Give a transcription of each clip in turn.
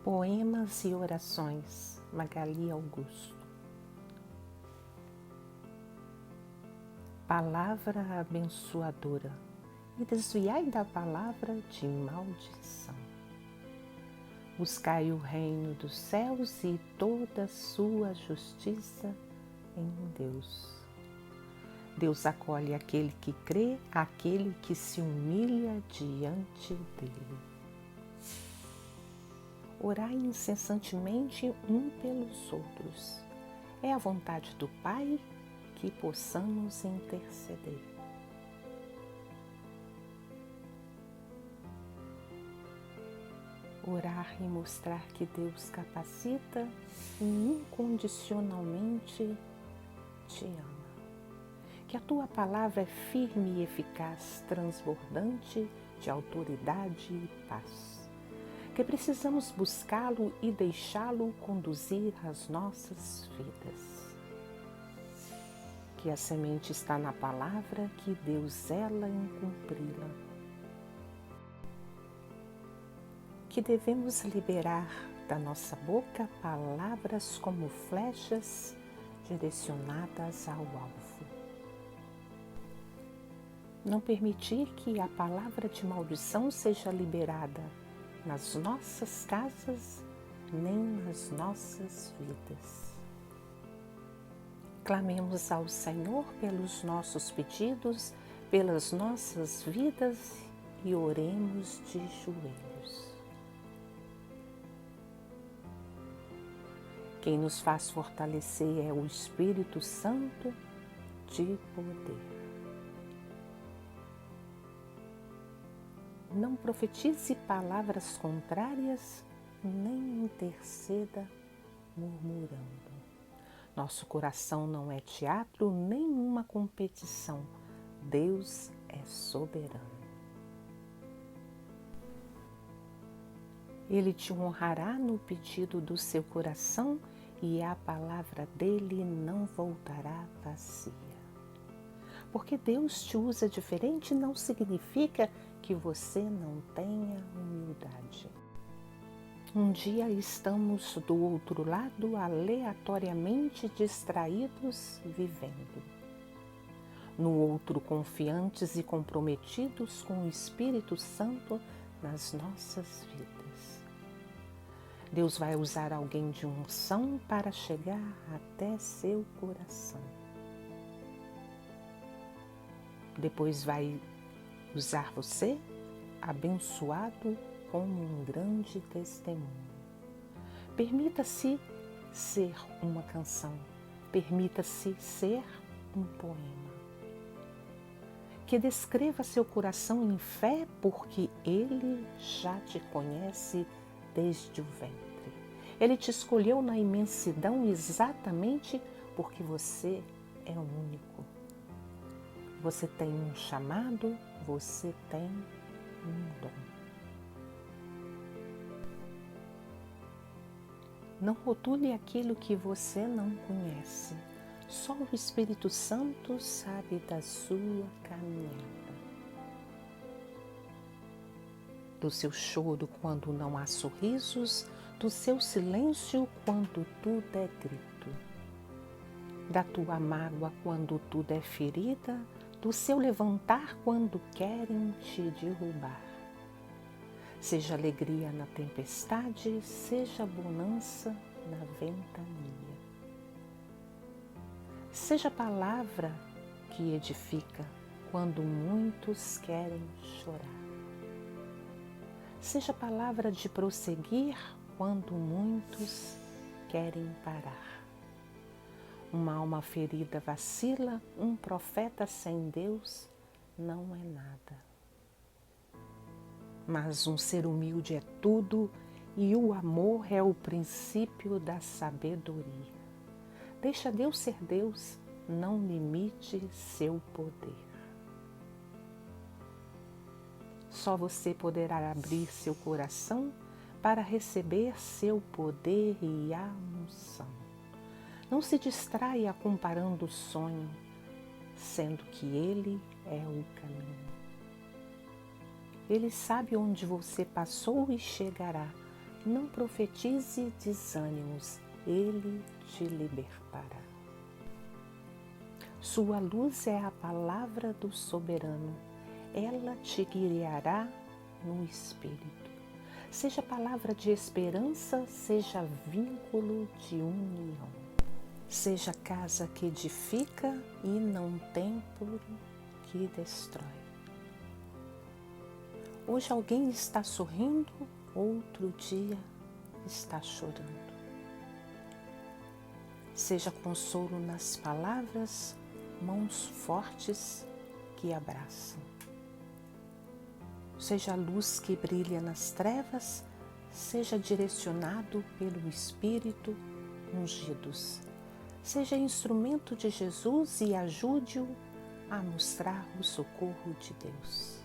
Poemas e orações, Magali Augusto. Palavra abençoadora, e desviai da palavra de maldição. Buscai o reino dos céus e toda a sua justiça em Deus. Deus acolhe aquele que crê, aquele que se humilha diante dele. Orai incessantemente um pelos outros. É a vontade do Pai que possamos interceder. Orar e mostrar que Deus capacita e incondicionalmente te ama. Que a tua palavra é firme e eficaz, transbordante de autoridade e paz. Que precisamos buscá-lo e deixá-lo conduzir as nossas vidas. Que a semente está na palavra, que Deus zela em cumpri-la. Que devemos liberar da nossa boca palavras como flechas direcionadas ao alvo. Não permitir que a palavra de maldição seja liberada nas nossas casas, nem nas nossas vidas. Clamemos ao Senhor pelos nossos pedidos, pelas nossas vidas e oremos de joelhos. Quem nos faz fortalecer é o Espírito Santo de poder. Não profetize palavras contrárias, nem interceda murmurando. Nosso coração não é teatro, nem uma competição. Deus é soberano. Ele te honrará no pedido do seu coração e a palavra dele não voltará vazia. Porque Deus te usa diferente não significa que você não tenha humildade. Um dia estamos do outro lado aleatoriamente distraídos vivendo. No outro confiantes e comprometidos com o Espírito Santo nas nossas vidas. Deus vai usar alguém de unção para chegar até seu coração. Depois vai usar você, abençoado como um grande testemunho. Permita-se ser uma canção, permita-se ser um poema. Que descreva seu coração em fé, porque Ele já te conhece desde o ventre. Ele te escolheu na imensidão exatamente porque você é único. Você tem um chamado, você tem um dom. Não rotule aquilo que você não conhece. Só o Espírito Santo sabe da sua caminhada. Do seu choro quando não há sorrisos, do seu silêncio quando tudo é grito. Da tua mágoa quando tudo é ferida, do seu levantar quando querem te derrubar. Seja alegria na tempestade, seja bonança na ventania. Seja palavra que edifica quando muitos querem chorar. Seja palavra de prosseguir quando muitos querem parar. Uma alma ferida vacila, um profeta sem Deus não é nada. Mas um ser humilde é tudo e o amor é o princípio da sabedoria. Deixa Deus ser Deus, não limite seu poder. Só você poderá abrir seu coração para receber seu poder e a unção. Não se distraia comparando o sonho, sendo que Ele é o caminho. Ele sabe onde você passou e chegará, Não profetize desânimos, Ele te libertará. Sua luz é a palavra do soberano, ela te guiará no Espírito. Seja palavra de esperança, seja vínculo de união. Seja casa que edifica e não templo que destrói. Hoje alguém está sorrindo, outro dia está chorando. Seja consolo nas palavras, mãos fortes que abraçam. Seja a luz que brilha nas trevas, seja direcionado pelo Espírito ungidos. Seja instrumento de Jesus e ajude-o a mostrar o socorro de Deus.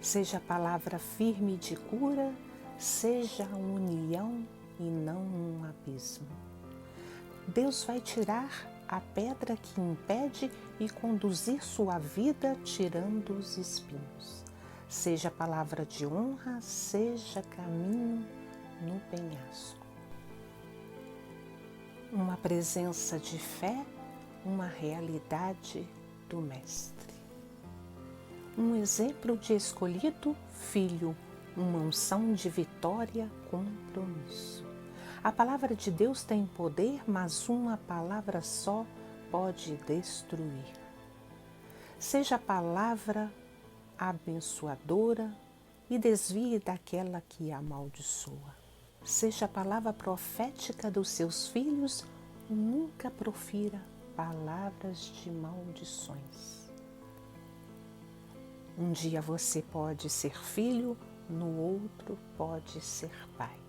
Seja a palavra firme de cura, seja a união e não um abismo. Deus vai tirar a pedra que impede e conduzir sua vida tirando os espinhos. Seja palavra de honra, seja caminho no penhasco. Uma presença de fé, uma realidade do Mestre. Um exemplo de escolhido filho, uma unção de vitória, compromisso. A palavra de Deus tem poder, mas uma palavra só pode destruir. Seja a palavra abençoadora e desvie daquela que amaldiçoa. Seja a palavra profética dos seus filhos, nunca profira palavras de maldições. Um dia você pode ser filho, no outro pode ser pai.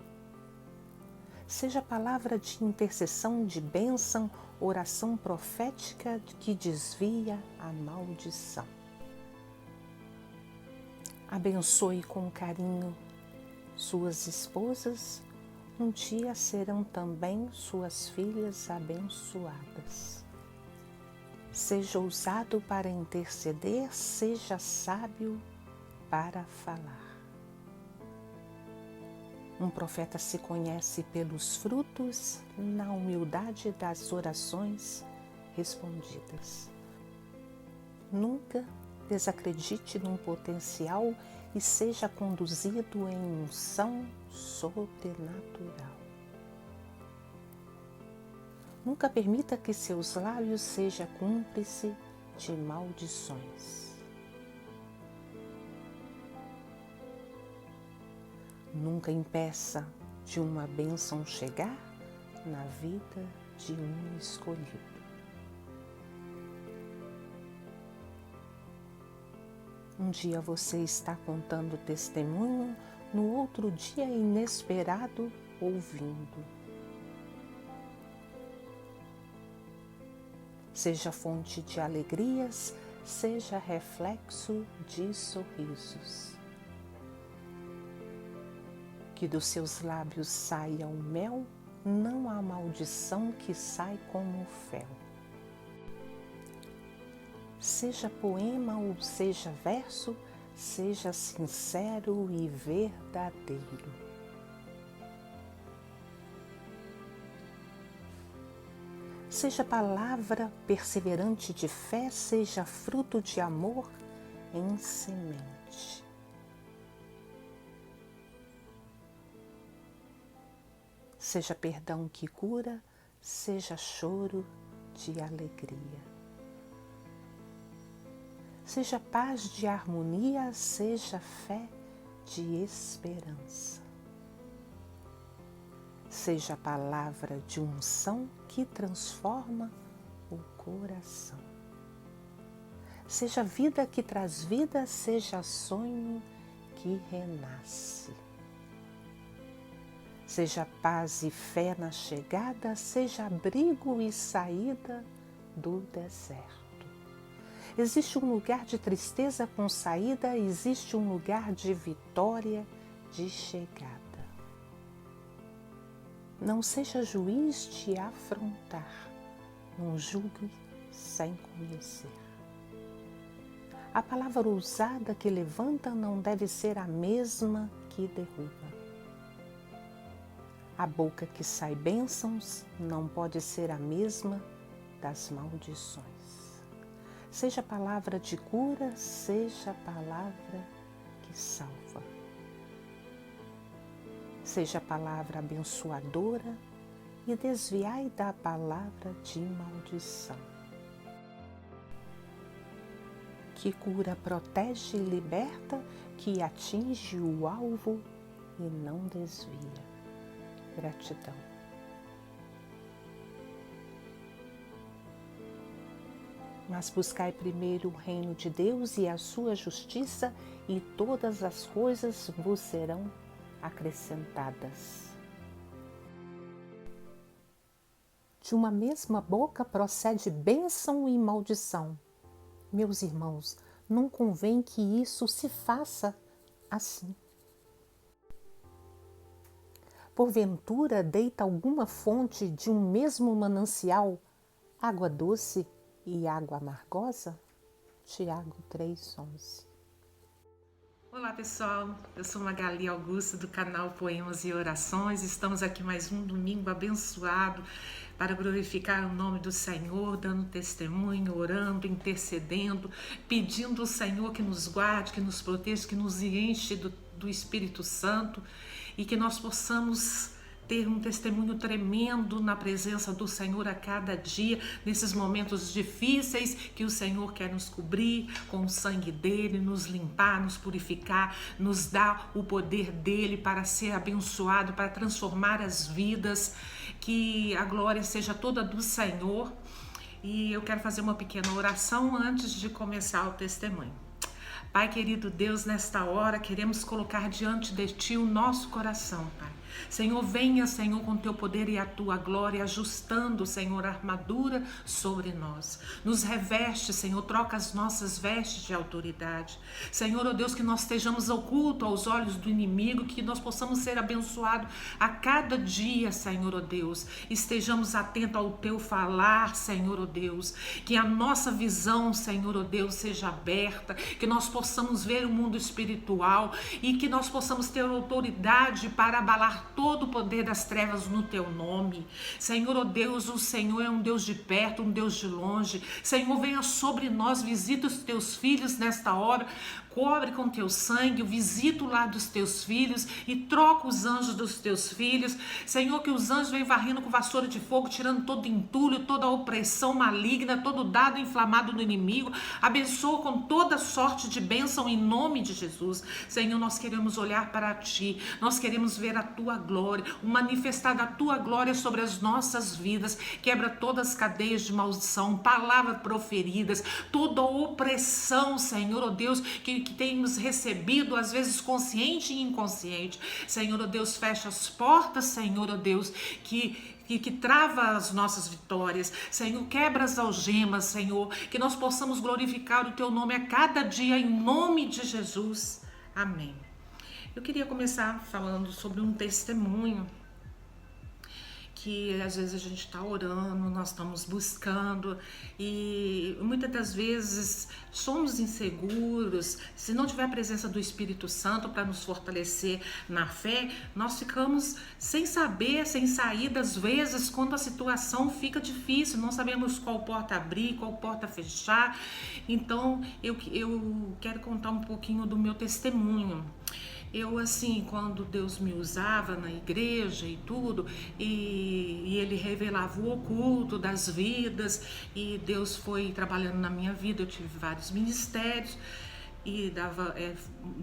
Seja a palavra de intercessão, de bênção, oração profética que desvia a maldição. Abençoe com carinho suas esposas, um dia serão também suas filhas abençoadas. Seja ousado para interceder, seja sábio para falar. Um profeta se conhece pelos frutos, na humildade das orações respondidas. Nunca desacredite num potencial e seja conduzido em unção sobrenatural. Nunca permita que seus lábios sejam cúmplice de maldições. Nunca impeça de uma bênção chegar na vida de um escolhido. Um dia você está contando testemunho, no outro dia inesperado ouvindo. Seja fonte de alegrias, seja reflexo de sorrisos. Que dos seus lábios saia o mel, não a maldição que sai como fel. Seja poema ou seja verso, seja sincero e verdadeiro. Seja palavra perseverante de fé, seja fruto de amor em semente. Seja perdão que cura, seja choro de alegria. Seja paz de harmonia, seja fé de esperança. Seja a palavra de unção que transforma o coração. Seja vida que traz vida, seja sonho que renasce. Seja paz e fé na chegada, seja abrigo e saída do deserto. Existe um lugar de tristeza com saída, existe um lugar de vitória, de chegada. Não seja juiz de afrontar, não julgue sem conhecer. A palavra ousada que levanta não deve ser a mesma que derruba. A boca que sai bênçãos não pode ser a mesma das maldições. Seja a palavra de cura, seja a palavra que salva. Seja a palavra abençoadora e desviai da palavra de maldição. Que cura protege e liberta, que atinge o alvo e não desvia. Gratidão. Mas buscai primeiro o reino de Deus e a sua justiça, e todas as coisas vos serão acrescentadas. De uma mesma boca procede bênção e maldição. Meus irmãos, não convém que isso se faça assim. Porventura deita alguma fonte de um mesmo manancial água doce e água amargosa? Tiago 3:11. Olá pessoal, eu sou Magali Augusto do canal Poemas e Orações. Estamos aqui mais um domingo abençoado para glorificar o nome do Senhor, dando testemunho, orando, intercedendo, pedindo ao Senhor que nos guarde, que nos proteja, que nos enche do Espírito Santo e que nós possamos ter um testemunho tremendo na presença do Senhor a cada dia, nesses momentos difíceis que o Senhor quer nos cobrir com o sangue dele, nos limpar, nos purificar, nos dar o poder dele para ser abençoado, para transformar as vidas, que a glória seja toda do Senhor. E eu quero fazer uma pequena oração antes de começar o testemunho. Pai querido Deus, nesta hora queremos colocar diante de Ti o nosso coração, Pai. Senhor, venha, Senhor, com Teu poder e a Tua glória, ajustando, Senhor, a armadura sobre nós. Nos reveste, Senhor, troca as nossas vestes de autoridade. Senhor, ó Deus, que nós estejamos ocultos aos olhos do inimigo, que nós possamos ser abençoados a cada dia, Senhor, ó Deus. Estejamos atentos ao Teu falar, Senhor, ó Deus. Que a nossa visão, Senhor, ó Deus, seja aberta, que nós possamos ver o mundo espiritual e que nós possamos ter autoridade para abalar todo o poder das trevas no Teu nome. Senhor, ó Deus, o Senhor é um Deus de perto, um Deus de longe. Senhor, venha sobre nós, visita os Teus filhos nesta hora, cobre com Teu sangue, visita o lar dos Teus filhos e troca os anjos dos Teus filhos. Senhor, que os anjos venham varrendo com vassoura de fogo, tirando todo entulho, toda opressão maligna, todo dado inflamado do inimigo. Abençoa com toda sorte de bênção em nome de Jesus. Senhor, nós queremos olhar para Ti, nós queremos ver a Tua glória, manifestar a Tua glória sobre as nossas vidas. Quebra todas as cadeias de maldição, palavras proferidas, toda opressão, Senhor, ó Deus, que temos recebido, às vezes consciente e inconsciente. Senhor, ó Deus, fecha as portas, Senhor, ó Deus, que trava as nossas vitórias. Senhor, quebra as algemas, Senhor, que nós possamos glorificar o Teu nome a cada dia, em nome de Jesus. Amém. Eu queria começar falando sobre um testemunho que às vezes a gente está orando, nós estamos buscando e muitas das vezes somos inseguros. Se não tiver a presença do Espírito Santo para nos fortalecer na fé, nós ficamos sem saber, sem saída, às vezes quando a situação fica difícil, não sabemos qual porta abrir, qual porta fechar. Então eu quero contar um pouquinho do meu testemunho. Eu, assim, quando Deus me usava na igreja e tudo, e Ele revelava o oculto das vidas, e Deus foi trabalhando na minha vida, eu tive vários ministérios, e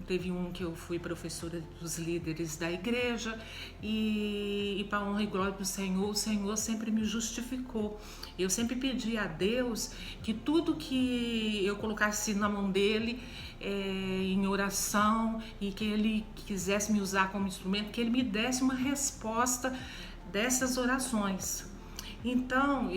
teve um que eu fui professora dos líderes da igreja, e para honra e glória do Senhor, o Senhor sempre me justificou. Eu sempre pedi a Deus que tudo que eu colocasse na mão dele, em oração, e que Ele quisesse me usar como instrumento, que Ele me desse uma resposta dessas orações. Então,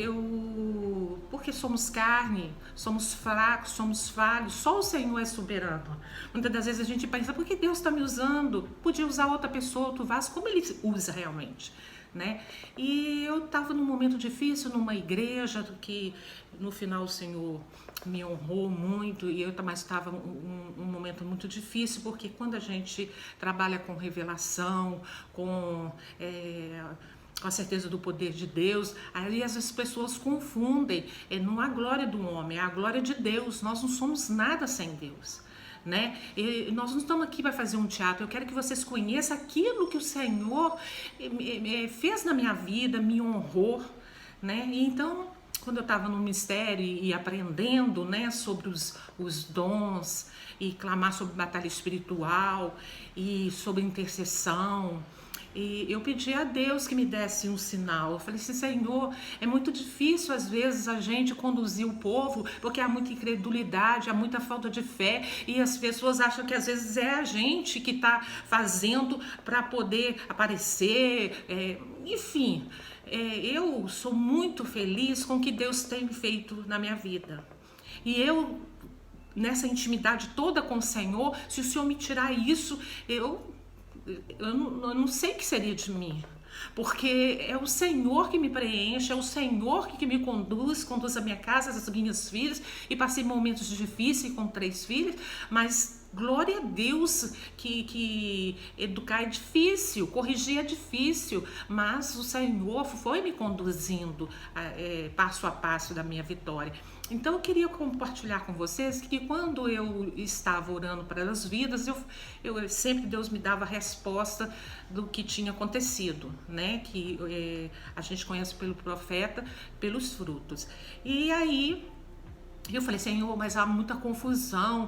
porque somos carne, somos fracos, somos falhos, só o Senhor é soberano. Muitas das vezes a gente pensa, por que Deus está me usando? Podia usar outra pessoa, outro vaso, como Ele usa realmente? né? E eu estava num momento difícil, numa igreja que no final o Senhor me honrou muito, e eu também estava um momento muito difícil, porque quando a gente trabalha com revelação, com a certeza do poder de Deus, aí as pessoas confundem, não a glória do homem, é a glória de Deus. Nós não somos nada sem Deus, né? E nós não estamos aqui para fazer um teatro. Eu quero que vocês conheçam aquilo que o Senhor fez na minha vida, me honrou, né? E então, quando eu estava no ministério e aprendendo, né, sobre os dons, e clamar sobre batalha espiritual e sobre intercessão, e eu pedi a Deus que me desse um sinal. Eu falei assim: Senhor, é muito difícil às vezes a gente conduzir o povo, porque há muita incredulidade, há muita falta de fé, e as pessoas acham que às vezes é a gente que está fazendo para poder aparecer, enfim. Eu sou muito feliz com o que Deus tem feito na minha vida. E eu, nessa intimidade toda com o Senhor, se o Senhor me tirar isso, eu não sei o que seria de mim, porque é o Senhor que me preenche, é o Senhor que me conduz a minha casa, as minhas filhas, e passei momentos difíceis com 3 filhas, mas glória a Deus que educar é difícil, corrigir é difícil, mas o Senhor foi me conduzindo passo a passo da minha vitória. Então eu queria compartilhar com vocês que quando eu estava orando para as vidas, eu sempre Deus me dava a resposta do que tinha acontecido, né? Que a gente conhece pelo profeta, pelos frutos. E aí eu falei: Senhor, mas há muita confusão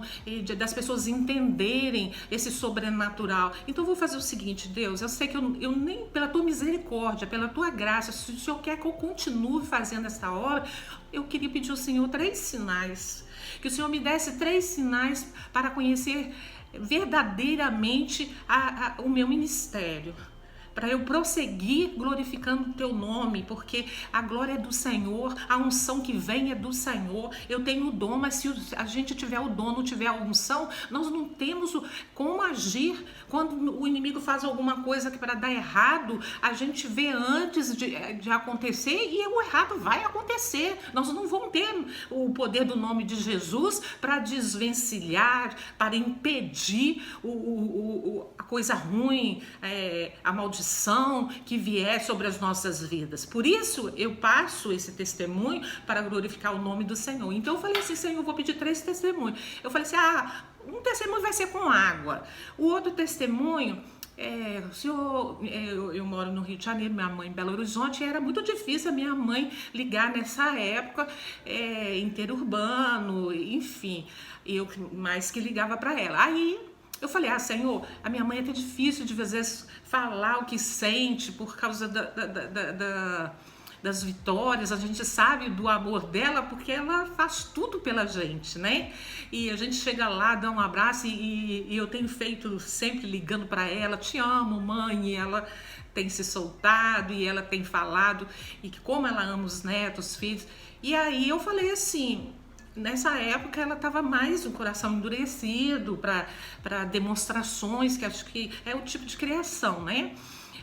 das pessoas entenderem esse sobrenatural. Então eu vou fazer o seguinte: Deus, eu sei que eu nem, pela tua misericórdia, pela tua graça, se o Senhor quer que eu continue fazendo essa obra, eu queria pedir ao Senhor 3 sinais. Que o Senhor me desse 3 sinais para conhecer verdadeiramente o meu ministério, para eu prosseguir glorificando o teu nome, porque a glória é do Senhor, a unção que vem é do Senhor. Eu tenho o dom, mas se a gente tiver o dom, não tiver a unção, nós não temos como agir. Quando o inimigo faz alguma coisa que para dar errado, a gente vê antes de acontecer, e o errado vai acontecer. Nós não vamos ter o poder do nome de Jesus para desvencilhar, para impedir a coisa ruim, a maldição que vier sobre as nossas vidas. Por isso eu passo esse testemunho para glorificar o nome do Senhor. Então eu falei assim: Senhor, eu vou pedir 3 testemunhos. Eu falei assim: um testemunho vai ser com água, o outro testemunho o senhor, eu moro no Rio de Janeiro, minha mãe em Belo Horizonte, e era muito difícil a minha mãe ligar nessa época, interurbano, enfim, eu mais que ligava para ela. Aí eu falei: Senhor, a minha mãe é até difícil de às vezes falar o que sente por causa das vitórias. A gente sabe do amor dela porque ela faz tudo pela gente, né? E a gente chega lá, dá um abraço, e eu tenho feito sempre ligando para ela: te amo, mãe, e ela tem se soltado, e ela tem falado, e que como ela ama os netos, os filhos. E aí eu falei assim, nessa época ela estava mais com o coração endurecido para demonstrações, que acho que é o tipo de criação, né?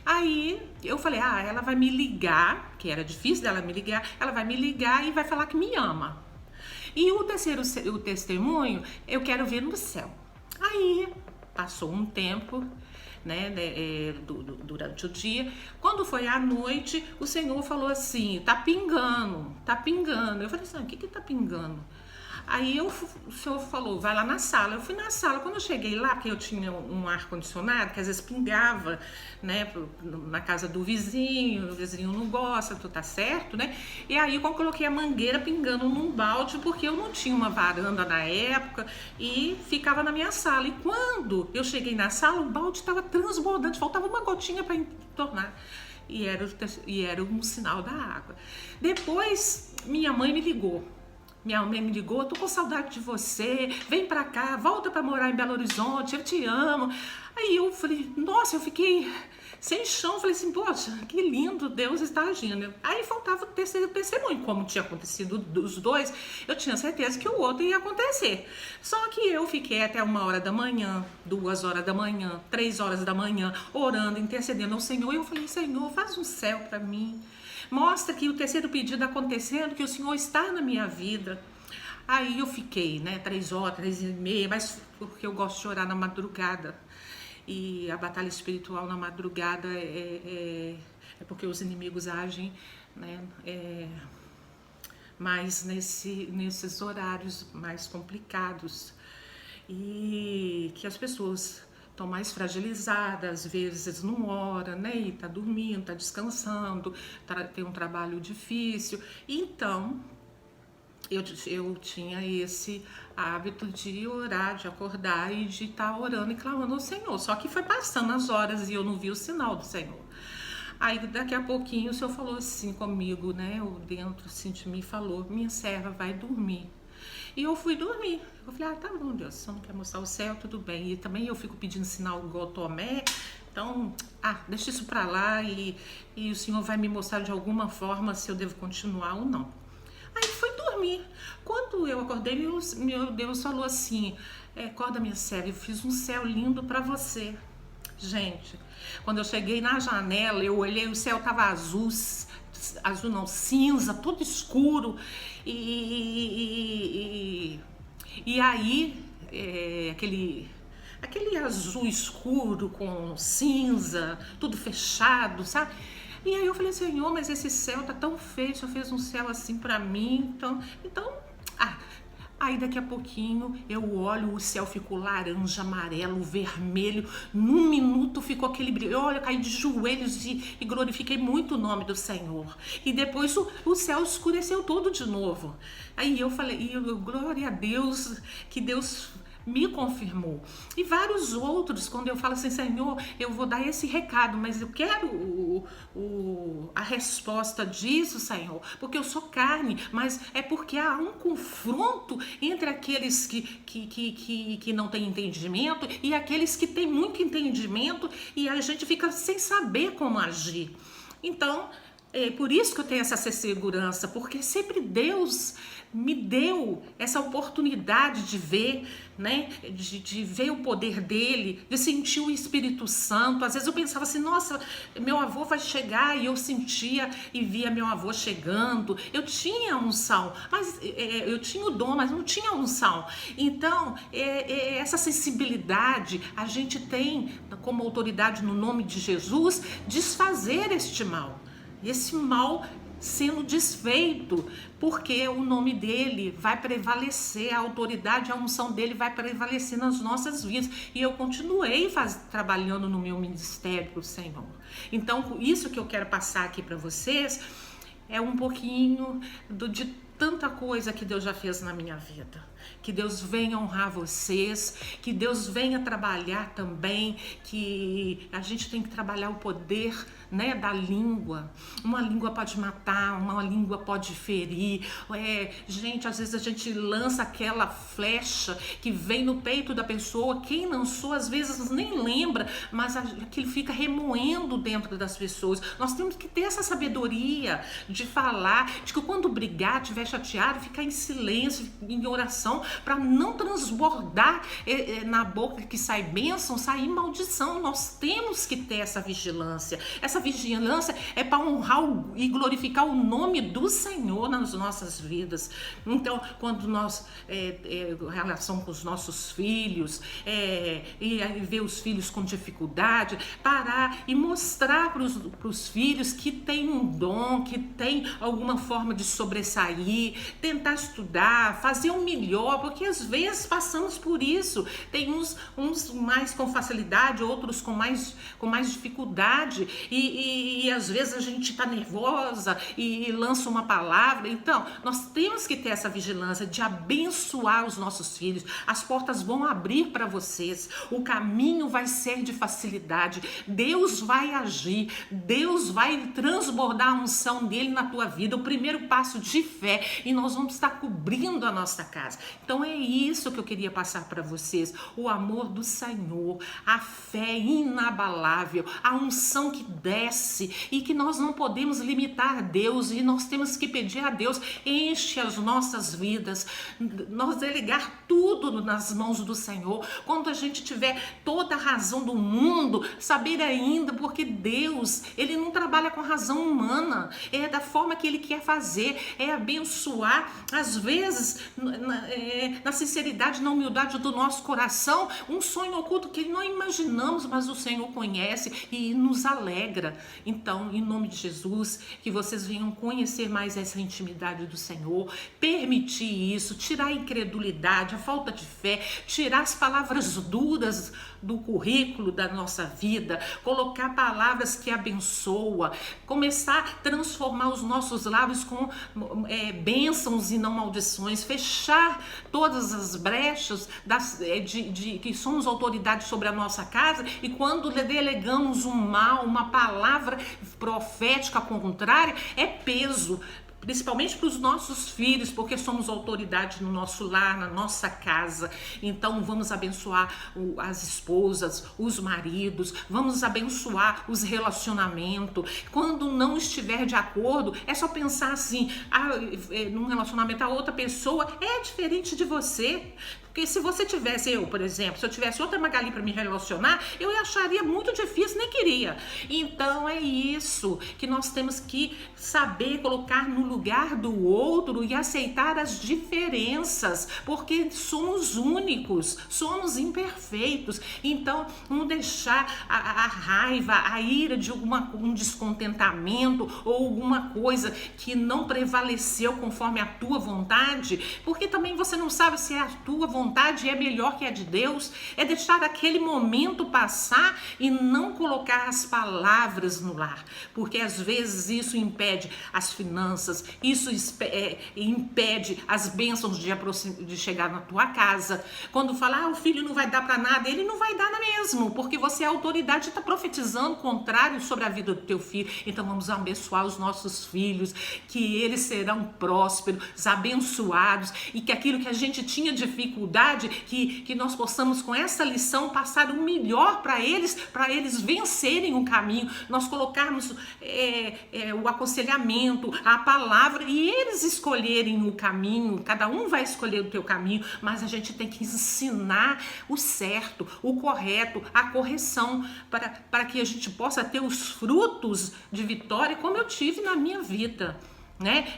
Aí eu falei: ela vai me ligar, que era difícil dela me ligar, ela vai me ligar e vai falar que me ama. E o testemunho eu quero ver no céu. Aí passou um tempo, né, durante o dia. Quando foi à noite, o Senhor falou assim: tá pingando, tá pingando. Eu falei assim: o que tá pingando? Aí o Senhor falou: vai lá na sala. Eu fui na sala. Quando eu cheguei lá, porque eu tinha um ar-condicionado que às vezes pingava, né, na casa do vizinho, o vizinho não gosta, tu tá certo, né? E aí eu coloquei a mangueira pingando num balde, porque eu não tinha uma varanda na época e ficava na minha sala. E quando eu cheguei na sala, o balde estava transbordante, faltava uma gotinha para entornar. E era um sinal da água. Depois, minha mãe me ligou. Minha mãe me ligou: tô com saudade de você, vem pra cá, volta pra morar em Belo Horizonte, eu te amo. Aí eu falei: nossa, eu fiquei sem chão. Falei assim, poxa, que lindo, Deus está agindo. Aí faltava o terceiro testemunho. Como tinha acontecido dos dois, eu tinha certeza que o outro ia acontecer. Só que eu fiquei até 1h da manhã, 2h da manhã, 3h da manhã, orando, intercedendo ao Senhor. E eu falei, Senhor, faz um céu para mim. Mostra que o terceiro pedido acontecendo, que o Senhor está na minha vida. Aí eu fiquei, 3h, 3h30, mas porque eu gosto de orar na madrugada. E a batalha espiritual na madrugada é porque os inimigos agem, mais nesses horários mais complicados. E que as pessoas estão mais fragilizadas, às vezes não ora, e tá dormindo, tá descansando, tem um trabalho difícil. Então, eu tinha esse hábito de orar, de acordar e de estar orando e clamando ao Senhor. Só que foi passando as horas e eu não vi o sinal do Senhor. Aí daqui a pouquinho o Senhor falou assim comigo, o dentro assim de mim falou, minha serva vai dormir. E eu fui dormir. Eu falei, tá bom, Deus, se você não quer mostrar o céu, tudo bem. E também eu fico pedindo sinal igual Tomé, então, deixa isso pra lá e o Senhor vai me mostrar de alguma forma se eu devo continuar ou não. Aí fui dormir. Quando eu acordei, meu Deus falou assim, acorda minha serva, eu fiz um céu lindo pra você. Gente, quando eu cheguei na janela, eu olhei, o céu tava azul não, cinza, todo escuro. E aí, aquele azul escuro com cinza, tudo fechado, sabe? E aí eu falei, Senhor, mas esse céu tá tão feio, o Senhor fez um céu assim pra mim, então, aí daqui a pouquinho eu olho, o céu ficou laranja, amarelo, vermelho, num minuto ficou aquele brilho, eu caí de joelhos e glorifiquei muito o nome do Senhor. E depois o céu escureceu todo de novo. Aí eu falei, glória a Deus, que Deus me confirmou. E vários outros, quando eu falo assim, Senhor, eu vou dar esse recado, mas eu quero a resposta disso, Senhor, porque eu sou carne, mas é porque há um confronto entre aqueles que não têm entendimento e aqueles que têm muito entendimento e a gente fica sem saber como agir. Então, é por isso que eu tenho essa segurança, porque sempre Deus me deu essa oportunidade de ver, de ver o poder dele, de sentir o Espírito Santo. Às vezes eu pensava assim, nossa, meu avô vai chegar, e eu sentia e via meu avô chegando. Eu tinha unção, mas eu tinha o dom, mas não tinha unção. Então, essa sensibilidade a gente tem como autoridade no nome de Jesus, desfazer este mal. Esse mal sendo desfeito, porque o nome dele vai prevalecer, a autoridade, a unção dele vai prevalecer nas nossas vidas. E eu continuei trabalhando no meu ministério para o Senhor. Então, isso que eu quero passar aqui para vocês é um pouquinho de tanta coisa que Deus já fez na minha vida. Que Deus venha honrar vocês, que Deus venha trabalhar também, que a gente tem que trabalhar o poder, da língua. Uma língua pode matar, uma língua pode ferir. Gente, às vezes a gente lança aquela flecha que vem no peito da pessoa, quem lançou às vezes nem lembra, mas aquilo fica remoendo dentro das pessoas. Nós temos que ter essa sabedoria de falar, de que quando brigar, estiver chateado, ficar em silêncio, em oração, para não transbordar na boca que sai bênção, sair maldição. Nós temos que ter essa vigilância. Essa vigilância é para honrar e glorificar o nome do Senhor nas nossas vidas. Então, quando nós relação com os nossos filhos, e ver os filhos com dificuldade, parar e mostrar para os filhos que tem um dom, que tem alguma forma de sobressair, tentar estudar, fazer o melhor, porque às vezes passamos por isso. Tem uns mais com facilidade, outros com mais dificuldade, e e às vezes a gente está nervosa e lança uma palavra. Então, nós temos que ter essa vigilância de abençoar os nossos filhos. As portas vão abrir para vocês, o caminho vai ser de facilidade, Deus vai agir, Deus vai transbordar a unção dele na tua vida, o primeiro passo de fé, e nós vamos estar cobrindo a nossa casa. Então é isso que eu queria passar para vocês, o amor do Senhor, a fé inabalável, a unção que desce e que nós não podemos limitar Deus, e nós temos que pedir a Deus, enche as nossas vidas, nós delegar tudo nas mãos do Senhor. Quando a gente tiver toda a razão do mundo, saber ainda, porque Deus, ele não trabalha com razão humana, é da forma que ele quer fazer, é abençoar, às vezes na sinceridade, na humildade do nosso coração, um sonho oculto que não imaginamos, mas o Senhor conhece e nos alegra. Então, em nome de Jesus, que vocês venham conhecer mais essa intimidade do Senhor, permitir isso, tirar a incredulidade, a falta de fé, tirar as palavras duras do currículo da nossa vida, colocar palavras que abençoam, começar a transformar os nossos lábios com bênçãos e não maldições, fechar todas as brechas de que somos autoridade sobre a nossa casa, e quando delegamos um mal, uma palavra profética contrária, é peso, principalmente para os nossos filhos, porque somos autoridade no nosso lar, na nossa casa. Então vamos abençoar as esposas, os maridos, vamos abençoar os relacionamentos. Quando não estiver de acordo, é só pensar assim, num relacionamento, a outra pessoa é diferente de você. Porque se você tivesse, eu, por exemplo, se eu tivesse outra Magali para me relacionar, eu acharia muito difícil, nem queria. Então é isso que nós temos que saber colocar no lugar do outro e aceitar as diferenças, porque somos únicos, somos imperfeitos. Então não deixar a raiva, a ira de um descontentamento ou alguma coisa que não prevaleceu conforme a tua vontade, porque também você não sabe se é a tua vontade é melhor que a de Deus. É deixar aquele momento passar e não colocar as palavras no lar, porque às vezes isso impede as finanças, isso impede as bênçãos de chegar na tua casa. Quando fala, o filho não vai dar para nada, ele não vai dar mesmo, porque você é autoridade e está profetizando o contrário sobre a vida do teu filho. Então vamos abençoar os nossos filhos, que eles serão prósperos, abençoados, e que aquilo que a gente tinha dificuldade, que nós possamos com essa lição passar o melhor para eles vencerem o caminho, nós colocarmos o aconselhamento, a palavra, e eles escolherem o caminho. Cada um vai escolher o teu caminho, mas a gente tem que ensinar o certo, o correto, a correção, para que a gente possa ter os frutos de vitória, como eu tive na minha vida.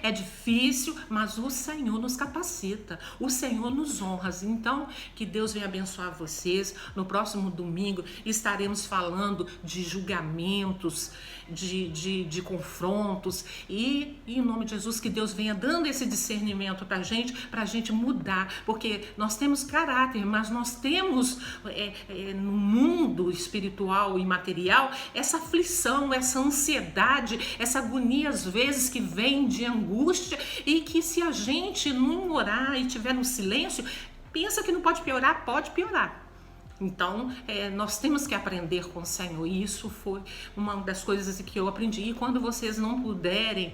É difícil, mas o Senhor nos capacita, o Senhor nos honra. Então, que Deus venha abençoar vocês. No próximo domingo estaremos falando de julgamentos, de confrontos, e em nome de Jesus, que Deus venha dando esse discernimento pra gente mudar, porque nós temos caráter, mas nós temos no mundo espiritual e material essa aflição, essa ansiedade, essa agonia às vezes que vem de angústia, e que se a gente não orar e tiver no silêncio, pensa que não pode piorar, pode piorar. Então, nós temos que aprender com o Senhor, e isso foi uma das coisas que eu aprendi. E quando vocês não puderem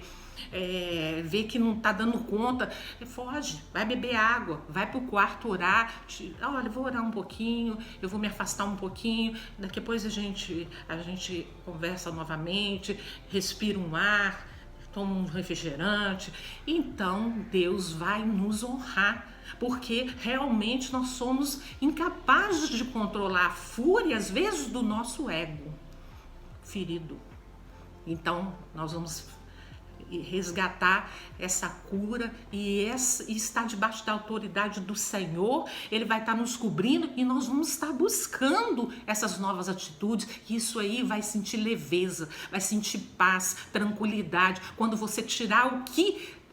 ver que não está dando conta, foge, vai beber água, vai para o quarto orar, olha, vou orar um pouquinho, eu vou me afastar um pouquinho, depois a gente conversa novamente, respira um ar, toma um refrigerante. Então Deus vai nos honrar, porque realmente nós somos incapazes de controlar a fúria, às vezes, do nosso ego ferido. Então nós vamos resgatar essa cura e estar debaixo da autoridade do Senhor. Ele vai estar nos cobrindo e nós vamos estar buscando essas novas atitudes. Isso aí vai sentir leveza, vai sentir paz, tranquilidade, quando você tirar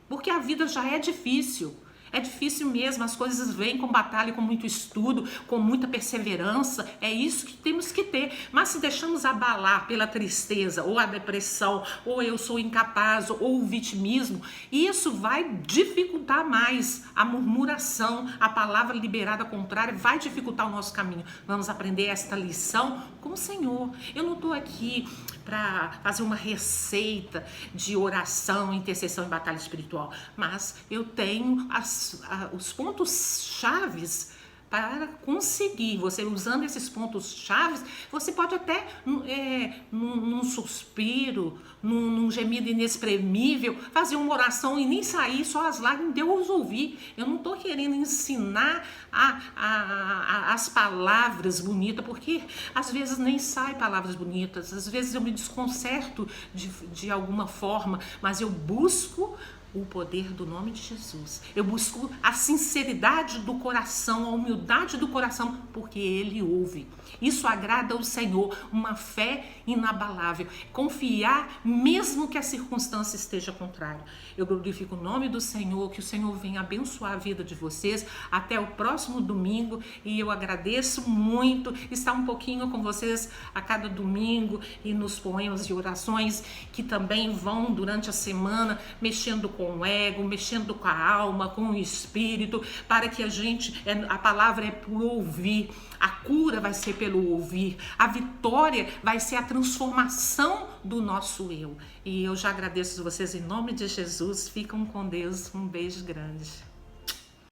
porque a vida já é difícil. É difícil mesmo, as coisas vêm com batalha, com muito estudo, com muita perseverança. É isso que temos que ter. Mas se deixamos abalar pela tristeza, ou a depressão, ou eu sou incapaz, ou o vitimismo, isso vai dificultar mais a murmuração, a palavra liberada contrária vai dificultar o nosso caminho. Vamos aprender esta lição com o Senhor. Eu não estou aqui para fazer uma receita de oração, intercessão e batalha espiritual, mas eu tenho os pontos chaves para conseguir. Você usando esses pontos chaves, você pode até num suspiro, num gemido inexprimível, fazer uma oração e nem sair, só as lágrimas, Deus ouvir. Eu não estou querendo ensinar as palavras bonitas, porque às vezes nem saem palavras bonitas, às vezes eu me desconcerto de alguma forma, mas eu busco o poder do nome de Jesus. Eu busco a sinceridade do coração, a humildade do coração, porque Ele ouve. Isso agrada ao Senhor, uma fé inabalável. Confiar mesmo que a circunstância esteja contrária. Eu glorifico o nome do Senhor, que o Senhor venha abençoar a vida de vocês. Até o próximo domingo, e eu agradeço muito estar um pouquinho com vocês a cada domingo e nos poemas e orações que também vão durante a semana mexendo com o ego, mexendo com a alma, com o espírito, para que a palavra é por ouvir, a cura vai ser pelo ouvir, a vitória vai ser a transformação do nosso eu. E eu já agradeço vocês em nome de Jesus, ficam com Deus, um beijo grande.